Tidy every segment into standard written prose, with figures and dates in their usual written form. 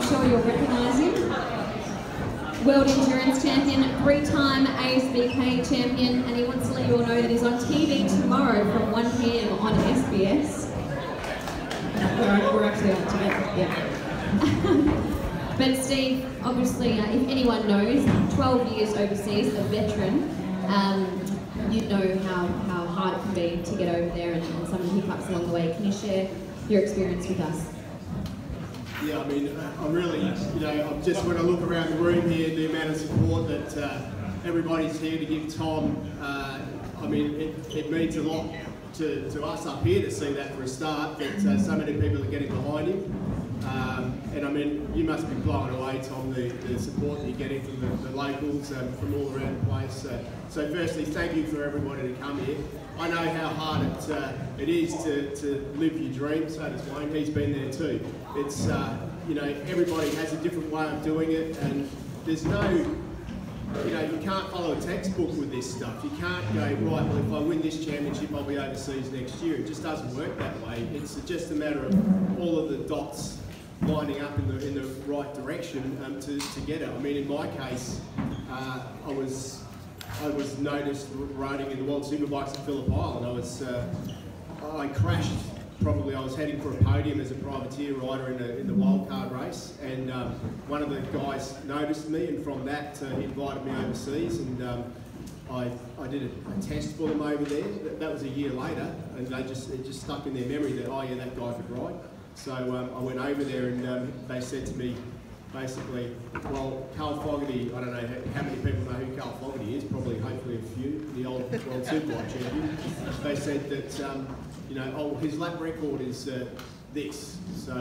sure you'll recognise him. World Endurance Champion, 3-time ASBK Champion, and he wants to let you all know that he's on TV tomorrow from 1 PM on SBS. We're actually on together, yeah. But Steve, obviously, if anyone knows, 12 years overseas, a veteran, you know how hard it can be to get over there and some of the hiccups along the way. Can you share your experience with us? Yeah, I mean, I'm really, I'm just, when I look around the room here, the amount of support that everybody's here to give Tom, I mean, it means a lot to us up here to see that for a start, that so many people are getting behind him. And I mean, you must be blown away, Tom, the support that you're getting from the locals, from all around the place. So firstly, thank you for everybody to come here. I know how hard it is to live your dream, so does Wayne. He's been there too. It's, everybody has a different way of doing it, and there's no, you can't follow a textbook with this stuff. You can't go, right, well, if I win this championship, I'll be overseas next year. It just doesn't work that way. It's just a matter of all of the dots lining up in the right direction to get it. I mean, in my case, I was noticed riding in the World Superbikes at Phillip Island. I crashed. Probably I was heading for a podium as a privateer rider in the wildcard race, and one of the guys noticed me, and from that he invited me overseas, and I did a test for them over there. That was a year later, and it just stuck in their memory that, oh yeah, that guy could ride. So I went over there, and they said to me, basically, well, Carl Fogarty, I don't know how many people know who Carl Fogarty is, probably, hopefully a few, the old World Superbike champion. They said that, his lap record is this. So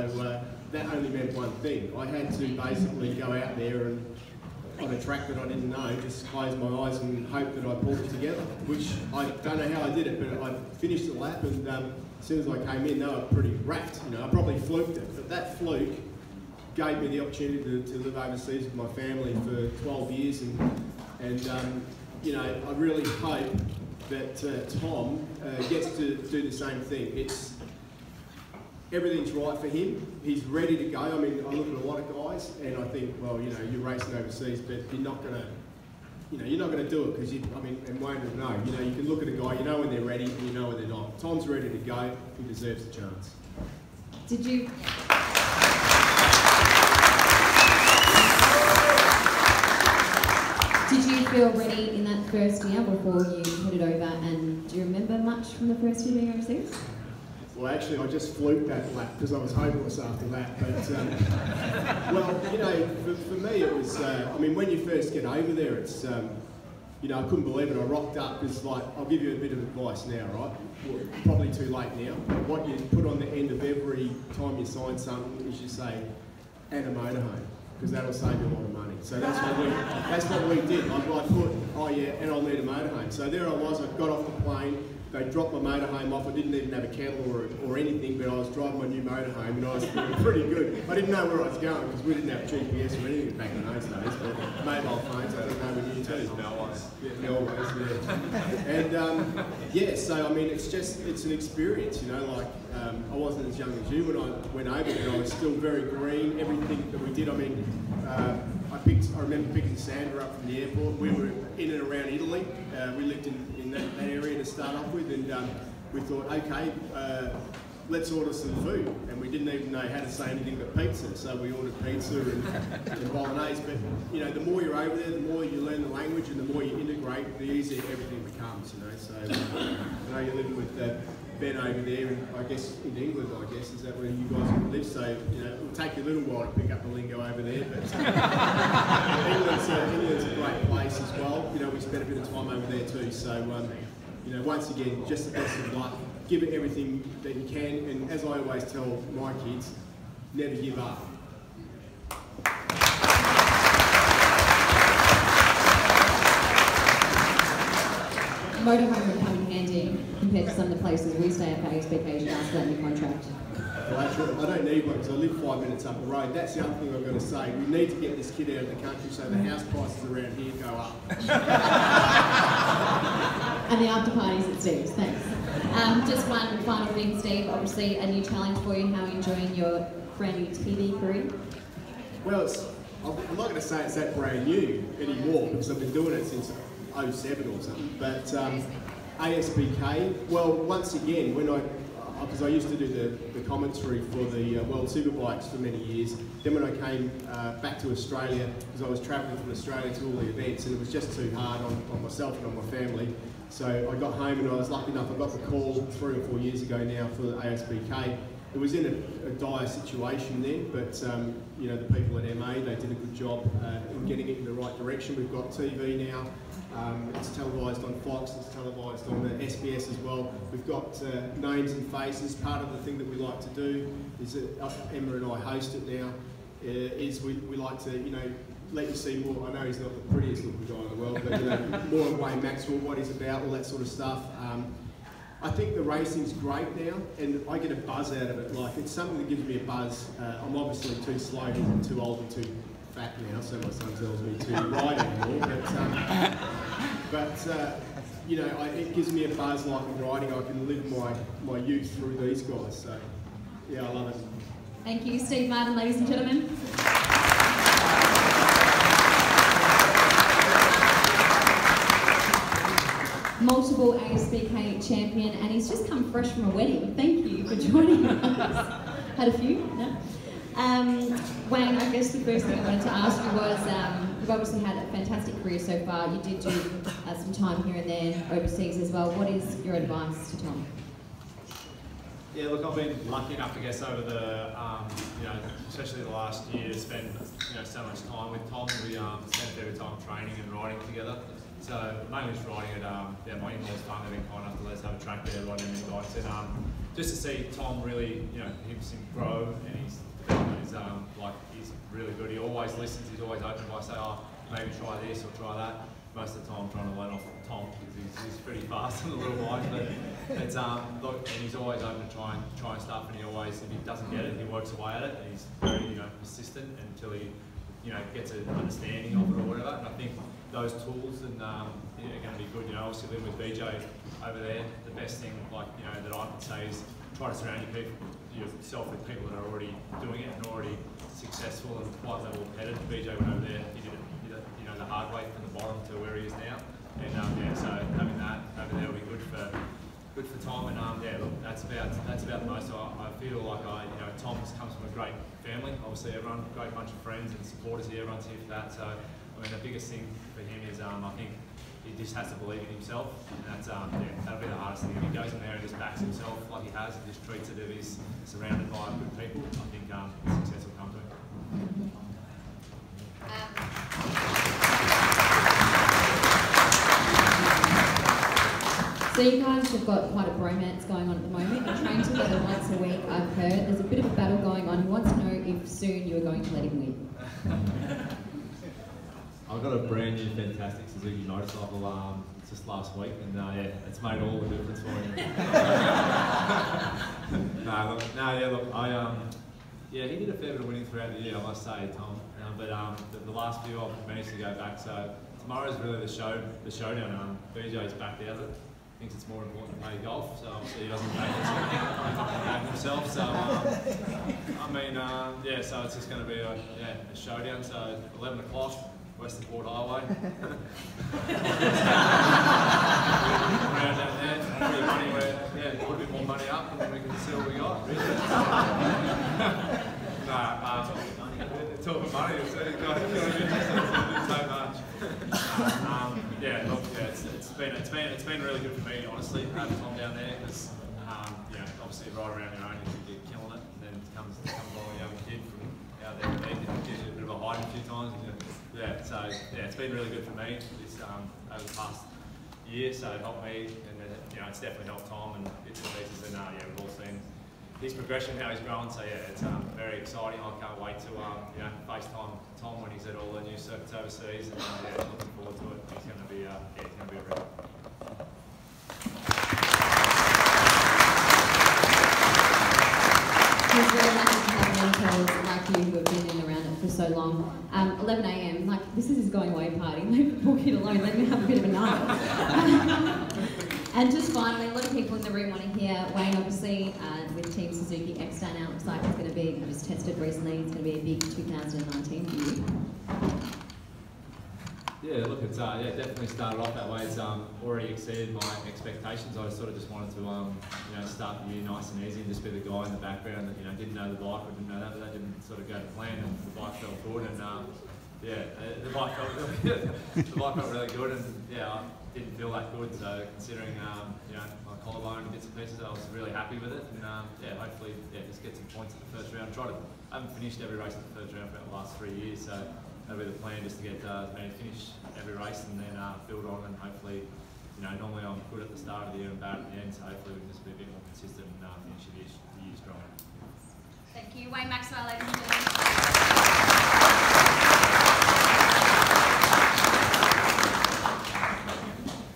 that only meant one thing. I had to basically go out there and, on a track that I didn't know, just close my eyes and hope that I pulled it together, which I don't know how I did it, but I finished the lap, and as soon as I came in, they were pretty wrapped. I probably fluked it, but that fluke gave me the opportunity to live overseas with my family for 12 years, and I really hope that Tom gets to do the same thing. Everything's right for him. He's ready to go. I mean, I look at a lot of guys, and I think, well, you're racing overseas, but you're not gonna do it because and Wayne will know. You can look at a guy, you know when they're ready, and you know when they're not. Tom's ready to go. He deserves the chance. Did you? Did you feel ready in that first year before you headed over, and do you remember much from the first year being overseas? Well, actually, I just fluked that lap because I was hopeless after that. But, for me, it was, when you first get over there, it's, I couldn't believe it. I rocked up because, I'll give you a bit of advice now, right? Well, probably too late now. What you put on the end of every time you sign something is you say, and a motorhome, because that'll save you a lot of money. So that's what we did. I put, oh yeah, and I'll need a motorhome. So there I was, I got off the plane, they dropped my motorhome off. I didn't even have a kettle or anything, but I was driving my new motorhome, and I was feeling pretty good. I didn't know where I was going because we didn't have GPS or anything back in those days, but mobile phones, I don't know when you too. Yeah, always, yeah. And so it's an experience, I wasn't as young as you when I went over there. I was still very green. Everything that we did, I remember picking Sandra up from the airport. We were in and around Italy. We lived in that area to start off with, and we thought, okay, let's order some food. And we didn't even know how to say anything but pizza, so we ordered pizza and bolognese. But the more you're over there, the more you learn the language, and the more you integrate, the easier everything becomes. So I know you're living with Ben over there, and I guess in England, is that where you guys live? So it'll take you a little while to pick up the lingo over there, but England's a great place as well. We spent a bit of time over there too. So once again, just the best of luck. Give it everything that you can, and as I always tell my kids, never give up. Motorhome would come in handy compared to some of the places we stay at ASBK. You ask that in your contract. Well, actually, I don't need one because I live 5 minutes up the road. That's the other thing I've got to say. We need to get this kid out of the country so the house prices around here go up. And the after parties at Steve's. Thanks. Just one final thing, Steve. Obviously, a new challenge for you. How are you enjoying your brand new TV career? Well, I'm not going to say it's that brand new anymore because I've been doing it since '07 or something. But ASBK, well, once again, because I used to do the commentary for the World Superbikes for many years. Then when I came back to Australia, because I was travelling from Australia to all the events, and it was just too hard on myself and on my family. So I got home and I was lucky enough, I got the call 3 or 4 years ago now for the ASBK. It was in a dire situation then, but you know, the people at MA, they did a good job in getting it in the right direction. We've got TV now. It's televised on Fox, it's televised on the SBS as well. We've got names and faces. Part of the thing that we like to do is that Emma and I host it now, is we like to, you know, let you see more. I know he's not the prettiest looking guy in the world, but you know, more of Wayne Maxwell, what he's about, all that sort of stuff. I think the racing's great now, and I get a buzz out of it. Like, it's something that gives me a buzz. I'm obviously too slow and too old and too fat now, so my son tells me to ride anymore. But you know, it gives me a buzz like I'm riding. I can live my youth through these guys. So yeah, I love it. Thank you, Steve Martin, ladies and gentlemen. Multiple ASBK champion, and he's just come fresh from a wedding. Thank you for joining us. Had a few, no? Wayne, I guess the first thing I wanted to ask you was, you've obviously had a fantastic career so far. You did do some time here and there overseas as well. What is your advice to Tom? Yeah, look, I've been lucky enough to guess over the, you know, especially the last year, to spend, you know, so much time with Tom. We spent a bit of time training and riding together. So mainly just riding at my in-laws' farm. They've been kind enough to let us have a track there, riding many bikes, and just to see Tom really, you know, him grow, and his development is like, he's really good. He always listens. He's always open. If I say, oh, maybe try this or try that, most of the time I'm trying to learn off Tom because he's pretty fast on the little bike. But it's look, and he's always open to trying stuff, and he always, if he doesn't get it, he works away at it, and he's very, you know, persistent until he, you know, gets an understanding of it or whatever. And I think those tools and are going to be good. You know, obviously living with BJ over there, the best thing, like, you know, that I can say is try to surround yourself with people that are already doing it and already successful and quite level-headed. BJ went over there, he did it, you know, the hard way from the bottom to where he is now, and yeah, so having that over there will be good for Tom. And yeah, look, that's about the most. I feel like you know, Tom comes from a great family. Obviously, everyone, a great bunch of friends and supporters here. Everyone's here for that. So I mean, the biggest thing for him is I think he just has to believe in himself, and that's yeah, that'll be the hardest thing. If he goes in there and just backs himself like he has and just treats it as he's surrounded by good people, I think success will come to him. So you guys have got quite a bromance going on at the moment. You train together once a week, I've heard. There's a bit of a battle going on. He wants to know if soon you are going to let him win. I've got a brand new fantastic Suzuki motorcycle just last week, and yeah, it's made all the difference for me. Yeah, he did a fair bit of winning throughout the year, I must say, Tom. But the last few I've managed to go back, so tomorrow's really the showdown. BJ's backed out of it. Thinks it's more important to play golf, so obviously he doesn't back himself. So I mean, yeah, so it's just going to be a showdown. So 11 o'clock, Western Port Highway. Around down there, pretty money where, yeah, put a bit more money up, and then we can see what we got. Talking money, it's so much. Yeah, look, yeah, it's been really good for me, honestly, having Tom down there, because you know, obviously right around your own, you're killing it, and then comes along a young kid from out there with me, and gives you a bit of a hide a few times. And, yeah, so yeah, it's been really good for me this over the past year, so it helped me, and you know, it's definitely helped Tom and bits and pieces, and yeah, we've all seen his progression, how he's grown. So yeah, it's very exciting. I can't wait to you know, FaceTime Tom when he's at all the new circuits overseas, and yeah, looking forward to it. He's going to be yeah, he's going to be a real. He's very lucky to have mentors like you who have been in around it for so long. 11 AM, like, this is his going away party. Leave the poor kid alone, let him have a bit of a night. And just finally, a lot of people in the room want to hear Wayne, obviously, with Team Suzuki X-Star now, looks like it's going to be, just tested recently, it's going to be a big 2019 for you. Yeah, look, it's definitely started off that way. It's already exceeded my expectations. I sort of just wanted to start the year nice and easy and just be the guy in the background that didn't know the bike or didn't know that, but that didn't sort of go to plan, and the bike felt good, and the bike felt really good. The bike felt really good, and I didn't feel that good. So considering my collarbone and bits and pieces, I was really happy with it, and hopefully just get some points in the first round. I haven't finished every race in the first round for the last 3 years, so that'll be the plan, just to get finish every race and then build on, and hopefully, normally I'm good at the start of the year and bad at the end, so hopefully we can just be a bit more consistent and finish the year strong. Thank you. Wayne Maxwell, ladies and gentlemen.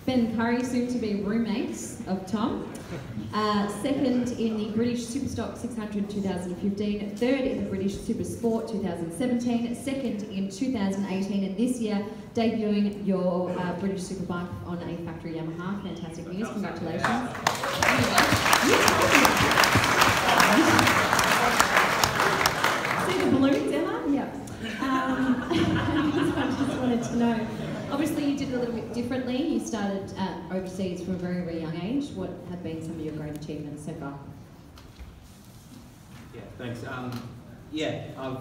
Ben Currie, soon to be roommates of Tom. Second in the British Superstock 600 2015, third in the British Supersport 2017, second in 2018, and this year debuting your British Superbike on a factory Yamaha. Fantastic news, congratulations. See the balloons, Emma? Yeah. I just wanted to know. Obviously, you did it a little bit differently. You started overseas from a very, very young age. What have been some of your great achievements so far? Yeah, thanks. I've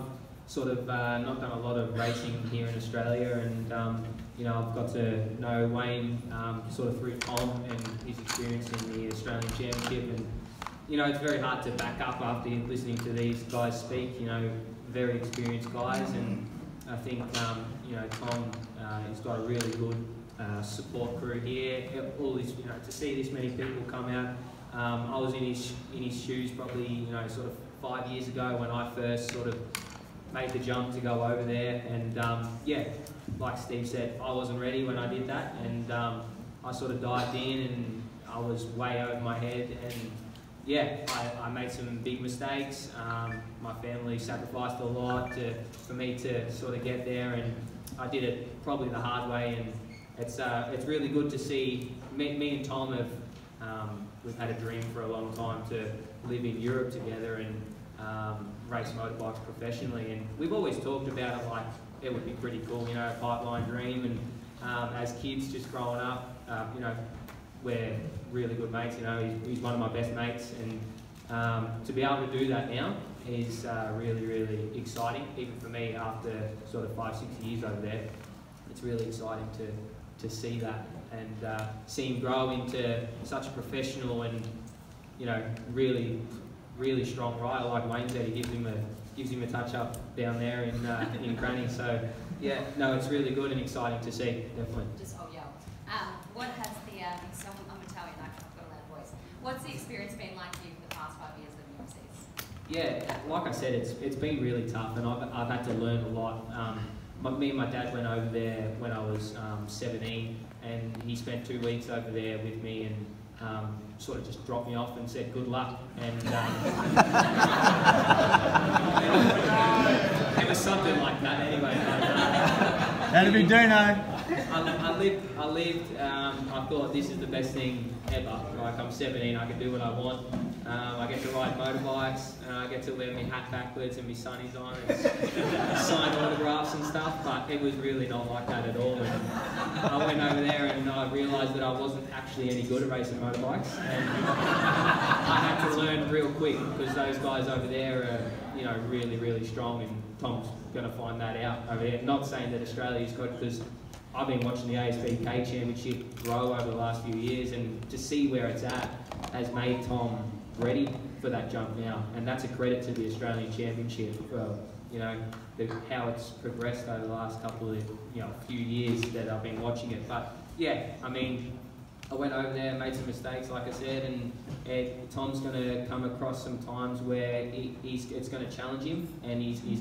sort of not done a lot of racing here in Australia, and I've got to know Wayne sort of through Tom and his experience in the Australian Championship, and it's very hard to back up after listening to these guys speak. Very experienced guys, and I think Tom has got a really good support crew here. All this, to see this many people come out. I was in his shoes probably, sort of 5 years ago when I first sort of made the jump to go over there, and like Steve said, I wasn't ready when I did that, and I sort of dived in, and I was way over my head, and I made some big mistakes. My family sacrificed a lot for me to sort of get there, and I did it probably the hard way, and it's really good to see me and Tom have we've had a dream for a long time to live in Europe together and race motorbikes professionally, and we've always talked about it like it would be pretty cool, a pipeline dream, and as kids just growing up, we're really good mates. He's one of my best mates, and to be able to do that now is really, really exciting. Even for me, after sort of 5-6 years over there, it's really exciting to see that and see him grow into such a professional and really, really strong rider. Like Wayne said, he gives him a touch up down there in Granny. So it's really good and exciting to see, definitely. What has I'm Italian, I've got a loud voice. What's the experience been like for you for the past 5 years living overseas? Yeah, like I said, it's been really tough, and I've had to learn a lot. Me and my dad went over there when I was 17, and he spent 2 weeks over there with me, and sort of just dropped me off and said good luck, and it was something like that anyway. That'd be Dino. I lived, I thought this is the best thing ever. Like, I'm 17, I can do what I want. I get to ride motorbikes, I get to wear my hat backwards and my sunnies on and sign autographs and stuff, but it was really not like that at all. And I went over there and I realised that I wasn't actually any good at racing motorbikes, and I had to learn real quick, because those guys over there are, really, really strong, and Tom's going to find that out over there. Not saying that Australia's good, because I've been watching the ASBK Championship grow over the last few years, and to see where it's at has made Tom ready for that jump now, and that's a credit to the Australian Championship for how it's progressed over the last couple of few years that I've been watching it. But I went over there and made some mistakes, like I said, and Tom's going to come across some times where it's going to challenge him, and he's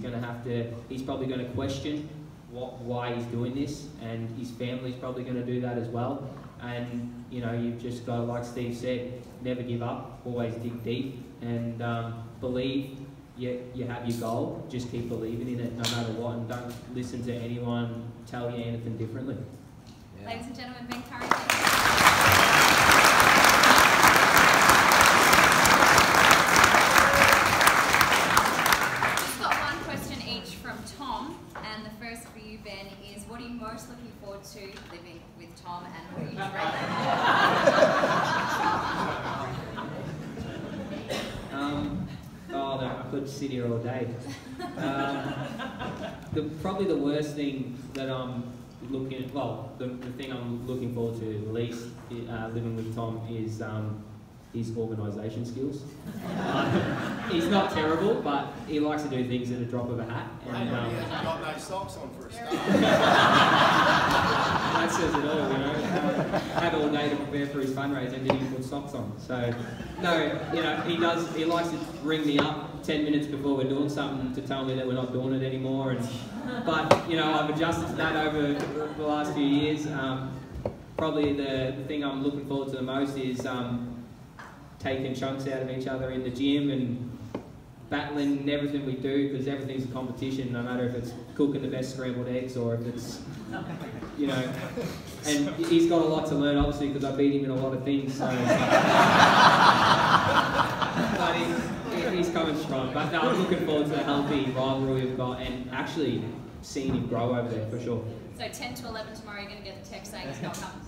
probably going to question why he's doing this, and his family's probably going to do that as well. And you've just got to, like Steve said, never give up, always dig deep, and believe you have your goal. Just keep believing in it no matter what, and don't listen to anyone tell you anything differently. Ladies and gentlemen, Ben Currie. from Tom, and the first for you, Ben, is what are you most looking forward to living with Tom, and what are you dreading? Oh, no, I could sit here all day. Probably the worst thing that I'm looking at, well, the thing I'm looking forward to least living with Tom is his organisation skills. He's not terrible, but he likes to do things at a drop of a hat. And, he hasn't got no socks on for a start. That says it all, you know. Have all day to prepare for his fundraiser and didn't even put socks on. So, no, you know, he likes to ring me up 10 minutes before we're doing something to tell me that we're not doing it anymore. But, you know, I've adjusted to that over the last few years. Probably the thing I'm looking forward to the most is taking chunks out of each other in the gym and battling everything we do, because everything's a competition, no matter if it's cooking the best scrambled eggs or if it's, you know, and he's got a lot to learn, obviously, because I beat him in a lot of things, so. But he's coming strong. But no, I'm looking forward to the healthy rivalry we've got and actually seeing him grow over there, for sure. So 10 to 11 tomorrow, you're going to get the text saying he's not coming.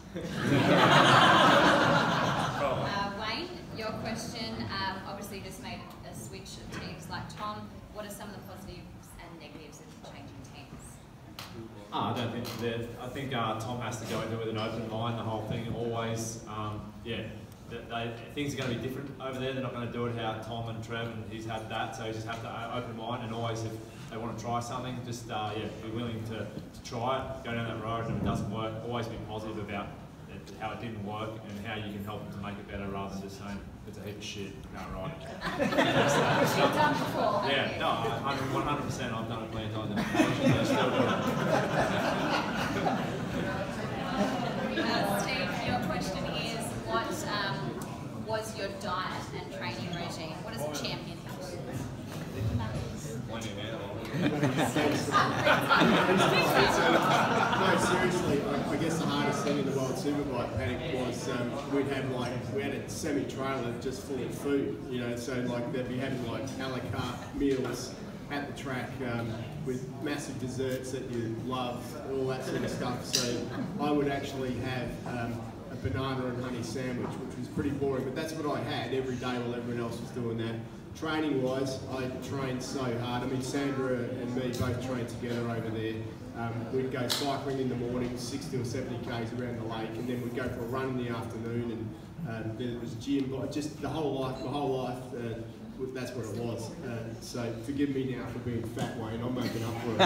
Wayne, your question, obviously you just made a switch of teams like Tom. What are some of the positives and negatives of changing teams? I don't think that. I think Tom has to go into it with an open mind. The whole thing always, things are going to be different over there. They're not going to do it how Tom and Trev and he's had that. So you just have to open mind, and always if they want to try something, just be willing to try it, go down that road, and if it doesn't work, always be positive about how it didn't work and how you can help them to make it better, rather than just saying it's a heap of shit. No, right. You've done before. Yeah, no, 100%. I've done it plenty of times. Steve, your question is, what was your diet and training regime? What does a champion eat? No, seriously, I guess the hardest thing in the World Superbike paddock was we had a semi-trailer just full of food, you know, so like they'd be having like a la carte meals at the track with massive desserts that you love, all that sort of stuff. So I would actually have a banana and honey sandwich, which was pretty boring, but that's what I had every day while everyone else was doing that. Training wise, I trained so hard. I mean, Sandra and me both trained together over there. We'd go cycling in the morning, 60 or 70 k's around the lake, and then we'd go for a run in the afternoon, and there was gym, just my whole life, that's what it was. So forgive me now for being fat, Wayne, I'm making up for it.